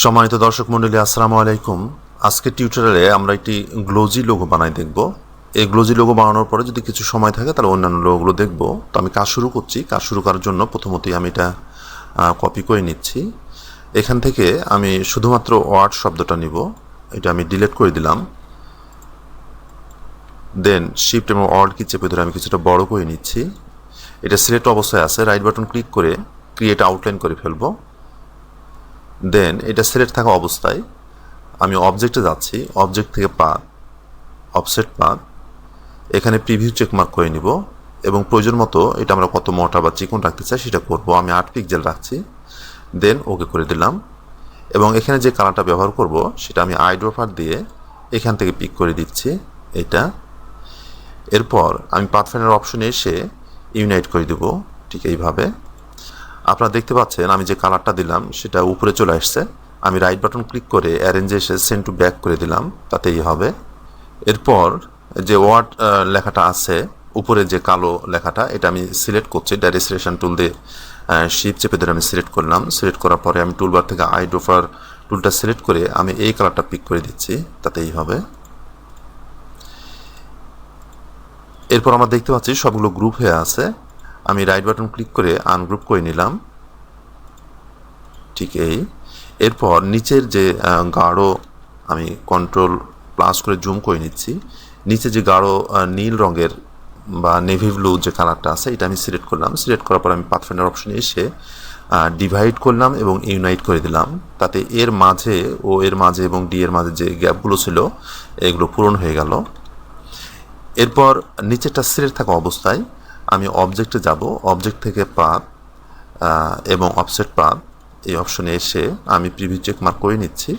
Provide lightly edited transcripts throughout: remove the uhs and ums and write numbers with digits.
সম্মানিত দর্শক মণ্ডলী, আসসালামু আলাইকুম। আজকের টিউটোরিয়ালে আমরা একটি গ্লোজি লোগো বানাই দেখব। এই গ্লোজি লোগো বানানোর পরে যদি কিছু সময় থাকে তাহলে অন্যান্য লোগোগুলো দেখব। তো আমি কাজ শুরু করছি। কাজ শুরু করার জন্য প্রথমতই আমি এটা কপি করে নিচ্ছি। এখান থেকে আমি শুধুমাত্র ওয়ার্ড শব্দটা নিব, এটা আমি ডিলিট করে দিলাম। দেন শিফট এবং অল্ট কি চেপে ধরে আমি কিছুটা বড় করে নিচ্ছি। এটা সিলেক্ট অবস্থায় আছে, রাইট বাটন ক্লিক করে ক্রিয়েট আউটলাইন করে ফেলবো। দেন এটা সিলেক্ট থাকা অবস্থায় আমি অবজেক্টে যাচ্ছি, অবজেক্ট থেকে পাথ, অফসেট পাথ, এখানে প্রিভিউ চেকমার্ক করে নিব এবং প্রয়োজন মতো এটা আমরা কত মোটা বা চিকন রাখতে চাই সেটা করব। আমি 8 পিক্সেল রাখছি, দেন ওকে করে দিলাম। এবং এখানে যে কালারটা ব্যবহার করব সেটা আমি আইড্রপার দিয়ে এখান থেকে পিক করে দিচ্ছি এটা। এরপর আমি পাথফাইন্ডার অপশনে এসে ইউনাইট করে দেব ঠিক এইভাবে। আপনারা দেখতে পাচ্ছেন আমি যে কালারটা দিলাম সেটা উপরে চলে আসছে। আমি রাইট বাটন ক্লিক করে অ্যারেঞ্জে এসে সেন্ড টু ব্যাক করে দিলাম, তাতেই হবে। এরপর যে ওয়ার্ড লেখাটা আছে উপরে যে কালো লেখাটা, এটা আমি সিলেক্ট করছি ডাইরেক্ট সিলেকশন টুল দিয়ে শিফট চেপে ধরে আমি সিলেক্ট করলাম। সিলেক্ট করার পরে আমি টুলবার থেকে আইড্রপার টুলটা সিলেক্ট করে আমি এই কালারটা পিক করে দিচ্ছি, তাতেই হবে। এরপর আমরা দেখতে পাচ্ছি সবগুলো গ্রুপ হয়ে আছে। আমি রাইট বাটন ক্লিক করে আনগ্রুপ করে নিলাম, ঠিক এই। এরপর নিচের যে গাঢ়, আমি কন্ট্রোল প্লাস করে জুম করে নিচ্ছি। নিচে যে গাঢ় নীল রঙের বা নেভি ব্লু যে কালারটা আছে এটা আমি সিলেক্ট করলাম। সিলেক্ট করার পর আমি পাথফাইন্ডার অপশনে এসে ডিভাইড করলাম এবং ইউনাইট করে দিলাম, তাতে এর মাঝে ও এর মাঝে এবং ডি এর মাঝে যে গ্যাপগুলো ছিল এগুলো পূরণ হয়ে গেল। এরপর নিচেরটা সিলেক্ট থাকা অবস্থায় আমি অবজেক্টে যাব, অবজেক্ট থেকে পাথ এবং অফসেট পাথ এই অপশনে এসে আমি প্রিভিউ চেক মার্ক করে নিচ্ছি।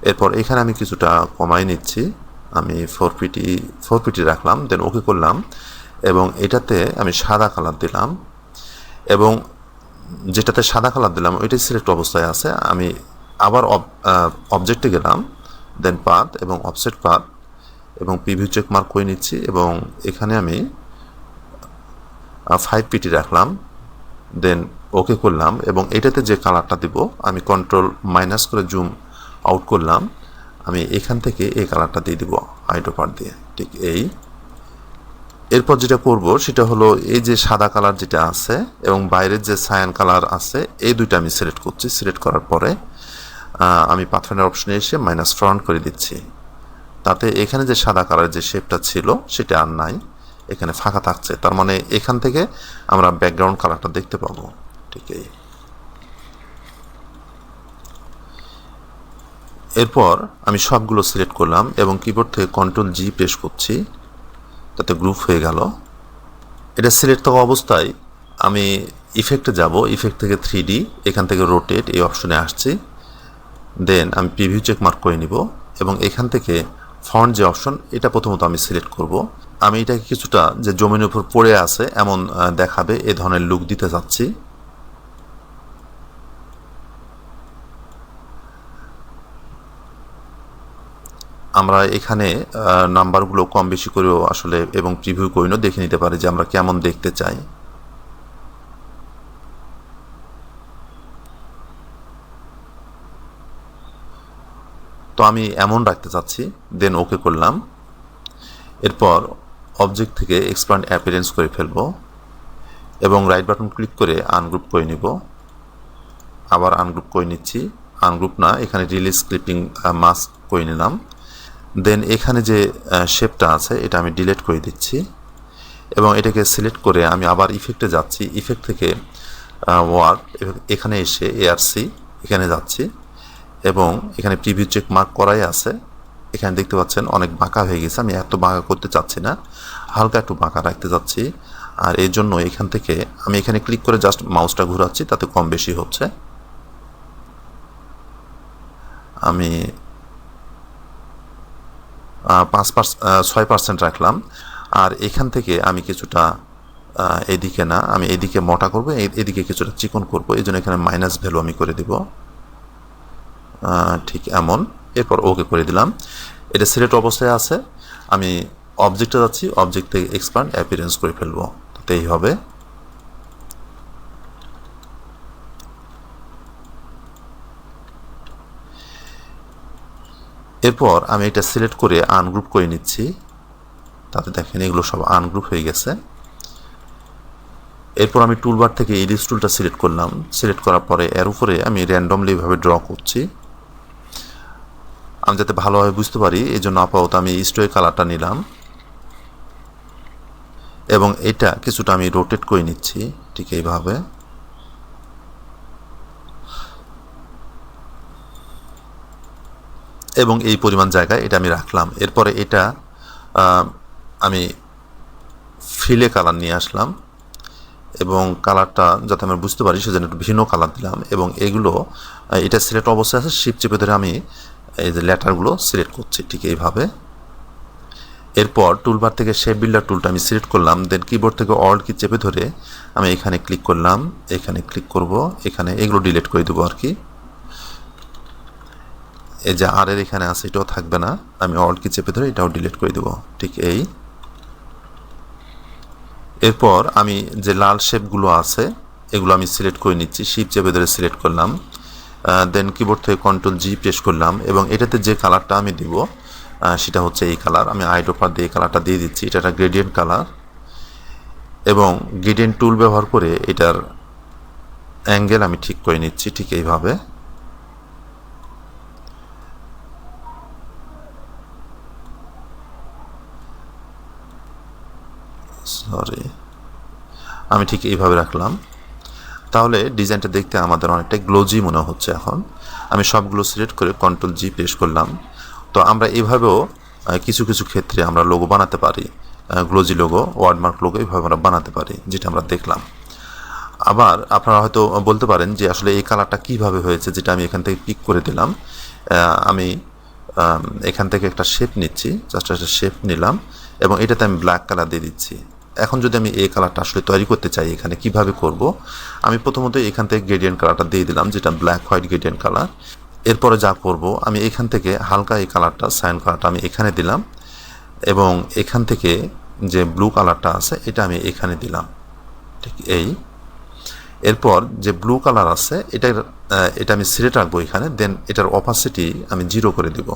এরপর এখানে আমি কিছুটা কমাই নিচ্ছি, আমি 450 রাখলাম, দেন ওকে করলাম। এবং এটাতে আমি সাদা কালার দিলাম এবং যেটাতে সাদা কালার দিলাম ওইটাই সিলেক্ট অবস্থায় আছে। আমি আবার অবজেক্টে গেলাম, দেন পাথ এবং অফসেট পাথ এবং প্রিভিউ চেক মার্ক করে নিচ্ছি এবং এখানে আমি 550 রাখলাম, দেন ওকে করলাম। এবং এটাতে যে কালারটা দিব আমি কন্ট্রোল মাইনাস করে জুম আউট করলাম, আমি এখান থেকে এই কালারটা দিয়ে দিব আইড্রপার দিয়ে, ঠিক এই। এরপর যেটা করব সেটা হলো এই যে সাদা কালার যেটা আছে এবং বাইরের যে সায়ান কালার আছে এই দুইটা আমি সিলেক্ট করছি। সিলেক্ট করার পরে আমি পাথফাইন্ডার অপশনে এসে মাইনাস ফ্রন্ট করে দিচ্ছি, তাতে এখানে যে সাদা কালার যে শেপটা ছিল সেটা আর নাই, এখানে ফাঁকা থাকছে। তার মানে এখান থেকে আমরা ব্যাকগ্রাউন্ড কালারটা দেখতে পাবো, ঠিক এই। এরপর আমি সবগুলো সিলেক্ট করলাম এবং কিবোর্ড থেকে কন্ট্রোল জি প্রেস করছি, তাতে গ্রুপ হয়ে গেল। এটা সিলেক্ট থাকা অবস্থায় আমি ইফেক্টে যাব, ইফেক্ট থেকে 3D, এখান থেকে রোটেট এই অপশনে আসছি। দেন আমি প্রিভিউ চেক মার্ক করে নিব এবং এখান থেকে ফন্ট যে অপশন এটা প্রথমত আমি সিলেক্ট করব। আমি এটাকে কিছুটা যে জমিনের উপর পড়ে আছে এমন দেখাবে এ ধরনের লুক দিতে চাচ্ছি। আমরা এখানে নাম্বারগুলো কম বেশি করেও আসলে এবং প্রিভিউ করেও দেখে নিতে পারি যে আমরা কেমন দেখতে চাই। তো আমি এমন রাখতে চাচ্ছি, দেন ওকে করলাম। এরপর অবজেক্ট থেকে এক্সপ্যান্ড অ্যাপিয়ারেন্স করে ফেলব এবং রাইট বাটন ক্লিক করে আনগ্রুপ করে নিব। আবার আনগ্রুপ করে নিচ্ছি, আনগ্রুপ না, এখানে রিলিজ ক্লিপিং মাস্ক করে নিলাম। দেন এখানে যে শেপটা আছে এটা আমি ডিলিট করে দিচ্ছি এবং এটাকে সিলেক্ট করে আমি আবার ইফেক্টে যাচ্ছি। ইফেক্ট থেকে ওয়ার্ক, এখানে এসে এআরসি এখানে যাচ্ছি এবং এখানে প্রিভিউ চেক মার্ক করাই আছে। এখানে দেখতে পাচ্ছেন অনেক বাঁকা হয়ে গেছে, আমি এত বাঁকা করতে চাচ্ছি না, হালকা একটু বাঁকা রাখতে চাচ্ছি। আর এর জন্য এখান থেকে আমি এখানে ক্লিক করে জাস্ট মাউসটা ঘোরাচ্ছি, তাতে কম বেশি হচ্ছে। আমি 6% রাখলাম। আর এখান থেকে আমি কিছুটা এদিকে না, আমি এদিকে মোটা করব, এদিকে কিছুটা চিকন করব, এই জন্য এখানে মাইনাস ভ্যালু আমি করে দিব, ঠিক এমন। এরপর ওকে করে দিলাম। এটা সিলেক্ট অবস্থায় আছে, আমি অবজেক্টে যাচ্ছি, অবজেক্ট থেকে এক্সপ্যান্ড অ্যাপিয়ারেন্স করে ফেলবো, তাতেই হবে। এরপর আমি এটা সিলেক্ট করে আনগ্রুপ করে নিচ্ছি, তাতে দেখেন এগুলো সব আনগ্রুপ হয়ে গেছে। এরপর আমি টুলবার থেকে ইলিশ টুলটা সিলেক্ট করলাম, সিলেক্ট করার পরে এর উপরে আমি র্যান্ডমলি এভাবে ড্র করছি। আমি যাতে ভালোভাবে বুঝতে পারি এই জন্য আপাতত আমি স্টোয় কালারটা নিলাম এবং এটা কিছুটা আমি রোটেট করে নিচ্ছি ঠিক এইভাবে। এবং এই পরিমাণ জায়গায় এটা আমি রাখলাম। এরপরে এটা আমি ফিলে কালার নিয়ে আসলাম এবং কালারটা যাতে আমরা বুঝতে পারি সেজন্য একটু ভিন্ন কালার দিলাম এবং এগুলো এটা সিলেক্ট অবস্থায় আছে, শিফট চেপে ধরে আমি এই যে লেটারগুলো সিলেক্ট করছি ঠিক এইভাবে। এরপর টুলবার থেকে শেপ বিল্ডার টুলটা আমি সিলেক্ট করলাম, দেন কিবোর্ড থেকে অল্ট কি চেপে ধরে আমি এখানে ক্লিক করলাম, এখানে ক্লিক করব, এখানে এগুলো ডিলিট করে দেবো আর কি। এই যে আর এর এখানে আছে এটাও থাকবে না, আমি অল্ট কি চেপে ধরে এটাও ডিলিট করে দেবো ঠিক এই। এরপর আমি যে লাল শেপগুলো আছে এগুলো আমি সিলেক্ট করে নিচ্ছি, শিফট চেপে ধরে সিলেক্ট করলাম, দেন কিবোর্ড থেকে কন্ট্রোল জি প্রেস করলাম এবং এটাতে যে কালারটা আমি দিব সেটা হচ্ছে এই কালার। আমি আইড্রপার দিয়ে কালারটা দিয়ে দিচ্ছি, এটা একটা গ্রেডিয়েন্ট কালার এবং গ্রেডিয়েন্ট টুল ব্যবহার করে এটার অ্যাঙ্গেল আমি ঠিক করে নিচ্ছি ঠিক এইভাবে। সরি, আমি ঠিক এইভাবে রাখলাম। তাহলে ডিজাইনটা দেখতে আমাদের অনেকটা গ্লোজি মনে হচ্ছে। এখন আমি সবগুলো সিলেক্ট করে কন্ট্রোল জি প্রেস করলাম। তো আমরা এভাবেও কিছু কিছু ক্ষেত্রে আমরা লোগো বানাতে পারি, গ্লোজি লোগো, ওয়ার্ডমার্ক লোগো এভাবে আমরা বানাতে পারি, যেটা আমরা দেখলাম। আবার আপনারা হয়তো বলতে পারেন যে আসলে এই কালারটা কিভাবে হয়েছে, যেটা আমি এখান থেকে পিক করে দিলাম। আমি এখান থেকে একটা শেপ নিচ্ছি, জাস্ট একটা শেপ নিলাম এবং এটাতে আমি ব্ল্যাক কালার দিয়ে দিচ্ছি। এখন যদি আমি এই কালারটা আসলে তৈরি করতে চাই এখানে কিভাবে করব, আমি প্রথমত এখান থেকে গ্রেডিয়েন্ট কালারটা দিয়ে দিলাম, যেটা ব্ল্যাক হোয়াইট গ্রেডিয়েন্ট কালার। এরপরে যা করব আমি এখান থেকে হালকা এই কালারটা সায়ান কালারটা আমি এখানে দিলাম এবং এখান থেকে যে ব্লু কালারটা আছে এটা আমি এখানে দিলাম ঠিক এই। এরপর যে ব্লু কালার আছে এটা আমি সিলেক্ট রাখবো এখানে, দেন এটার অপাসিটি আমি 0 করে দিব,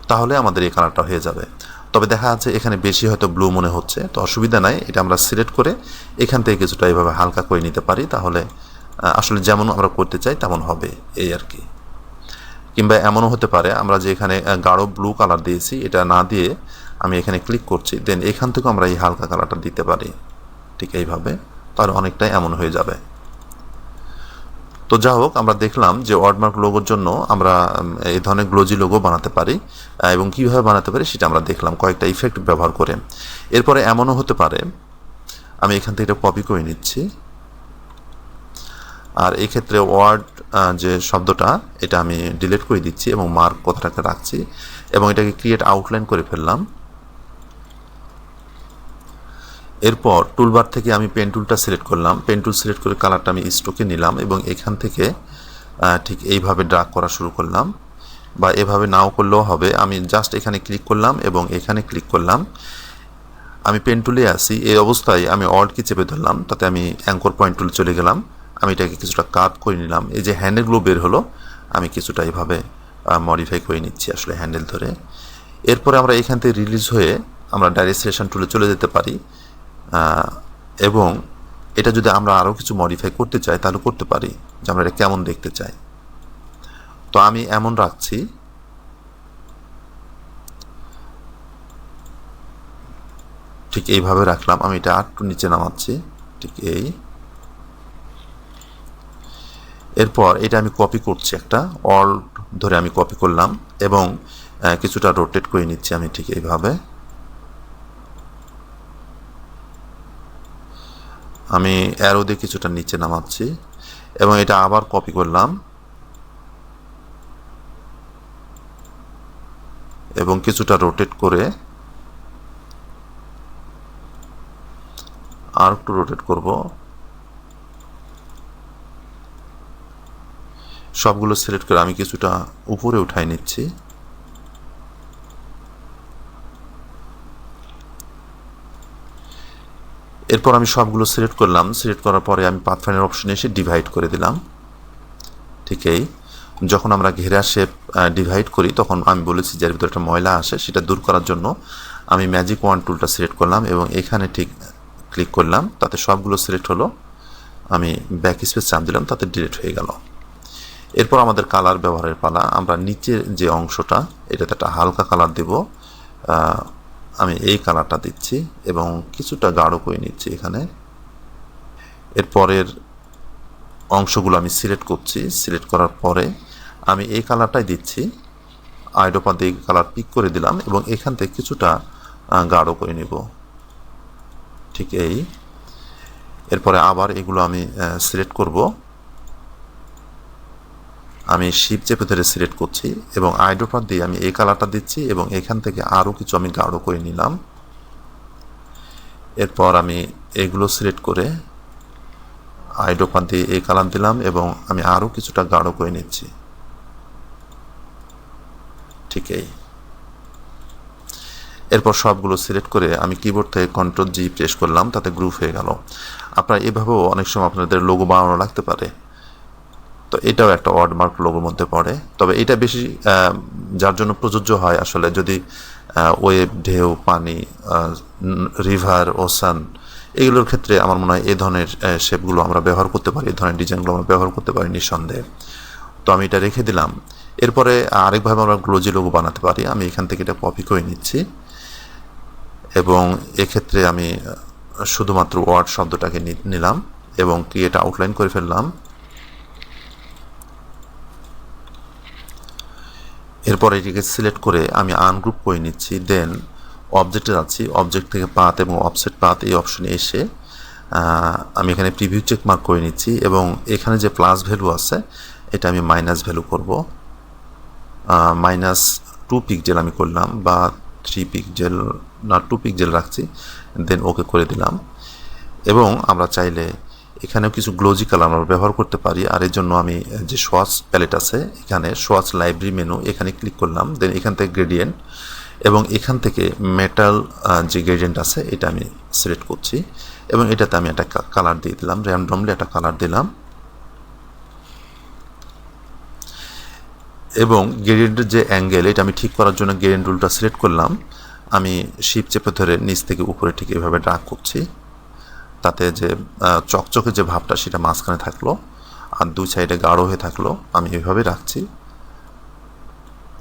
তাহলে আমাদের এই কালারটা হয়ে যাবে। তবে দেখা যাচ্ছে এখানে বেশি হয়তো ব্লু মনে হচ্ছে, তো অসুবিধা নাই, এটা আমরা সিলেক্ট করে এখান থেকে কিছুটা এইভাবে হালকা করে নিতে পারি, তাহলে আসলে যেমন আমরা করতে চাই তেমন হবে এই আর কি। কিংবা এমনও হতে পারে আমরা যে এখানে গাঢ় ব্লু কালার দিয়েছি এটা না দিয়ে আমি এখানে ক্লিক করছি, দেন এখান থেকে আমরা এই হালকা কালারটা দিতে পারি ঠিক এইভাবে, তাহলে অনেকটাই এমন হয়ে যাবে। তো যা হোক, আমরা দেখলাম যে ওয়ার্ডমার্ক লোগোর জন্য আমরা এই ধরনের গ্লোজি লোগো বানাতে পারি এবং কীভাবে বানাতে পারি সেটা আমরা দেখলাম কয়েকটা ইফেক্ট ব্যবহার করে। এরপরে এমনও হতে পারে, আমি এখান থেকে এটা কপি করে নিচ্ছি, আর এই ক্ষেত্রে ওয়ার্ড যে শব্দটা এটা আমি ডিলিট করে দিচ্ছি এবং মার্ক কথাটাকে রাখছি এবং এটাকে ক্রিয়েট আউটলাইন করে ফেললাম। এরপর টুলবার থেকে আমি পেন টুলটা সিলেক্ট করলাম, পেন টুল সিলেক্ট করে কালারটা আমি স্ট্রোকে নিলাম এবং এখান থেকে ঠিক এইভাবে ড্রাগ করা শুরু করলাম, বা এভাবে নাও করলেও হবে। আমি জাস্ট এখানে ক্লিক করলাম এবং এখানে ক্লিক করলাম, আমি পেন টুলে আসি, এই অবস্থায় আমি অল্ট কি চেপে ধরলাম, তাতে আমি অ্যাঙ্কর পয়েন্ট টুলে চলে গেলাম, আমি এটাকে কিছুটা কাট করে নিলাম। এই যে হ্যান্ডেলগুলো বের হলো আমি কিছুটা এইভাবে মডিফাই করে নিচ্ছি আসলে হ্যান্ডেল ধরে। এরপরে আমরা এখান থেকে রিলিজ হয়ে আমরা ডাইরেক্ট সিলেকশন টুলে চলে যেতে পারি এবং এটা যদি আমরা আরও কিছু মডিফাই করতে চাই তাহলে করতে পারি, যে আমরা এটা কেমন দেখতে চাই। তো আমি এমন রাখছি, ঠিক এইভাবে রাখলাম। আমি এটা একটু নিচে নামাচ্ছি ঠিক এই। এরপর এটা আমি কপি করছি, একটা অল্ট ধরে আমি কপি করলাম এবং কিছুটা রোটেট করে নিচ্ছি আমি ঠিক এইভাবে। আমি অ্যারো দিয়ে কিছুটা নিচে নামাচ্ছি এবং এটা আবার কপি করলাম এবং কিছুটা রোটেট করে আর একটু রোটেট করব। সবগুলো সিলেক্ট করে আমি কিছুটা উপরে উঠাই নিচ্ছি। এরপর আমি সবগুলো সিলেক্ট করলাম, সিলেক্ট করার পরে আমি পাথফাইন্ডার অপশনে এসে ডিভাইড করে দিলাম ঠিক এই। যখন আমরা ঘেরা শেপ ডিভাইড করি তখন আমি বলেছি যে এর ভিতরে একটা ময়লা আসে, সেটা দূর করার জন্য আমি ম্যাজিক ওয়ান টুলটা সিলেক্ট করলাম এবং এখানে ঠিক ক্লিক করলাম, তাতে সবগুলো সিলেক্ট হলো। আমি ব্যাক স্পেস চাপ দিলাম, তাতে ডিলিট হয়ে গেল। এরপর আমাদের কালার ব্যবহারের পালা। আমরা নিচের যে অংশটা এটাতে একটা হালকা কালার দেব। আমি এই কালারটা দিচ্ছি এবং কিছুটা গাঢ় করে নিচ্ছি এখানে। এরপরের অংশগুলো আমি সিলেক্ট করছি। সিলেক্ট করার পরে আমি এই কালারটাই দিচ্ছি, আইডোপা দিয়ে কালার পিক করে দিলাম এবং এখান থেকে কিছুটা গাঢ় করে নেব, ঠিক এই। এরপরে আবার এগুলো আমি সিলেক্ট করব। আমি শিপ চেপে ধরে সিলেক্ট করছি এবং আইডোপা দিয়ে আমি এই কালারটা দিচ্ছি এবং এখান থেকে আরও কিছু আমি গাঢ় করে নিলাম। এরপর আমি এগুলো সিলেক্ট করে আইডোপা দিয়ে এই কালার দিলাম এবং আমি আরও কিছুটা গাঢ় করে নিচ্ছি, ঠিক এই। এরপর সবগুলো সিলেক্ট করে আমি কিবোর্ড থেকে কন্ট্রোল জি প্রেস করলাম, তাতে গ্রুপ হয়ে গেল। আপনারা এভাবেও অনেক সময় আপনাদের লোগো বানানো লাগতে পারে। তো এটাও একটা ওয়ার্ডমার্ক লোগোর মধ্যে পড়ে, তবে এটা বেশি যার জন্য প্রযোজ্য হয় আসলে যদি ওয়েব, ঢেউ, পানি, রিভার, ওসান, এগুলোর ক্ষেত্রে আমার মনে হয় এই ধরনের শেপগুলো আমরা ব্যবহার করতে পারি, এই ধরনের ডিজাইনগুলো আমরা ব্যবহার করতে পারি নিঃসন্দেহে। তো আমি এটা রেখে দিলাম। এরপরে আরেকভাবে আমরা গ্লোজি লোগো বানাতে পারি। আমি এখান থেকে এটা কপি করে নিচ্ছি এবং এক্ষেত্রে আমি শুধুমাত্র ওয়ার্ড শব্দটাকে নিলাম এবং ক্রিয়েট আউটলাইন করে ফেললাম। এরপর এটিকে সিলেক্ট করে আমি আনগ্রুপ করে নিচ্ছি। দেন অবজেক্টে যাচ্ছি, অবজেক্ট থেকে পাথ এবং অফসেট পাথ এই অপশনে এসে আমি এখানে প্রিভিউ চেক মার্ক করে নিচ্ছি এবং এখানে যে প্লাস ভ্যালু আছে এটা আমি মাইনাস ভ্যালু করব। -2 পিক্সেল আমি করলাম, বা 3 পিক্সেল না 2 পিক্সেল রাখছি। দেন ওকে করে দিলাম। এবং আমরা চাইলে এখানেও কিছু গ্লোজি কালার আমরা ব্যবহার করতে পারি। আর এর জন্য আমি যে সোয়াচ প্যালেট আছে এখানে সোয়াচ লাইব্রেরি মেনু এখানে ক্লিক করলাম। দেন এখান থেকে গ্রেডিয়েন্ট এবং এখান থেকে মেটাল যে গ্রেডিয়েন্ট আছে এটা আমি সিলেক্ট করছি এবং এটাতে আমি একটা কালার দিয়ে দিলাম, র্যান্ডমলি একটা কালার দিলাম। এবং গ্রেডিয়েন্টের যে অ্যাঙ্গেল এটা আমি ঠিক করার জন্য গ্রেডিয়েন্ট টুলটা সিলেক্ট করলাম। আমি শিপ চেপে ধরে নিচ থেকে উপরে ঠিক এভাবে ড্রাগ করছি, তাতে যে চকচকে যে ভাবটা সেটা মাঝখানে থাকলো আর দুই সাইডে গাঢ় হয়ে থাকলো। আমি এইভাবে রাখছি,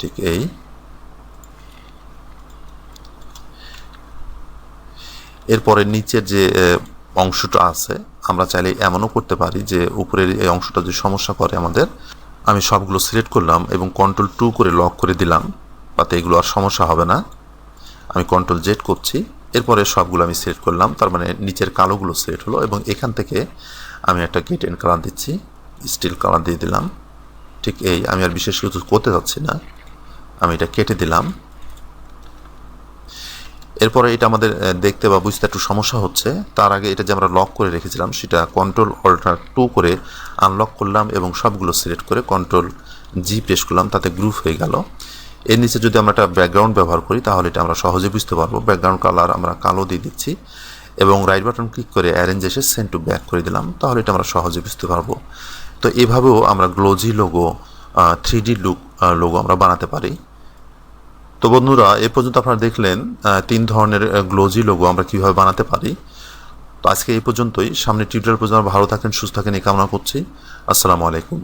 ঠিক এই। এরপরে নিচের যে অংশটা আছে আমরা চাইলে এমনও করতে পারি যে উপরের এই অংশটা যদি সমস্যা করে আমাদের, আমি সবগুলো সিলেক্ট করলাম এবং কন্ট্রোল 2 করে লক করে দিলাম, তাতে এগুলো আর সমস্যা হবে না। আমি কন্ট্রোল জেড করছি, এরপরে সবগুলো আমি সিলেক্ট করলাম, তার মানে নিচের কালোগুলো সিলেক্ট হলো এবং এখান থেকে আমি একটা গেট এন্ড কালার দিচ্ছি, স্টিল কালার দিয়ে দিলাম, ঠিক এই। আমি আর বিশেষ কিছু করতে যাচ্ছি না, আমি এটা কেটে দিলাম। এরপরে এটা আমাদের দেখতে বা বুঝতে একটু সমস্যা হচ্ছে, তার আগে এটা যে আমরা লক করে রেখেছিলাম সেটা কন্ট্রোল অল্টার 2 করে আনলক করলাম এবং সবগুলো সিলেক্ট করে কন্ট্রোল জি প্রেস করলাম, তাতে গ্রুপ হয়ে গেল। এর নিচে যদি আমরা একটা ব্যাকগ্রাউন্ড ব্যবহার করি তাহলে এটা আমরা সহজে বুঝতে পারবো। ব্যাকগ্রাউন্ড কালার আমরা কালো দিয়ে দিচ্ছি এবং রাইট বাটন ক্লিক করে অ্যারেঞ্জ এসে সেন্ড টু ব্যাক করে দিলাম, তাহলে এটা আমরা সহজে বুঝতে পারবো। তো এভাবেও আমরা গ্লোজি লোগো, 3D লোগো আমরা বানাতে পারি। তো বন্ধুরা, এ পর্যন্ত আপনারা দেখলেন 3 ধরনের গ্লোজি লোগো আমরা কীভাবে বানাতে পারি। তো আজকে এই পর্যন্তই। সামনে টিউটোরিয়াল পর্যন্ত ভালো থাকেন, সুস্থ থাকেন এই কামনা করছি। আসসালামু আলাইকুম।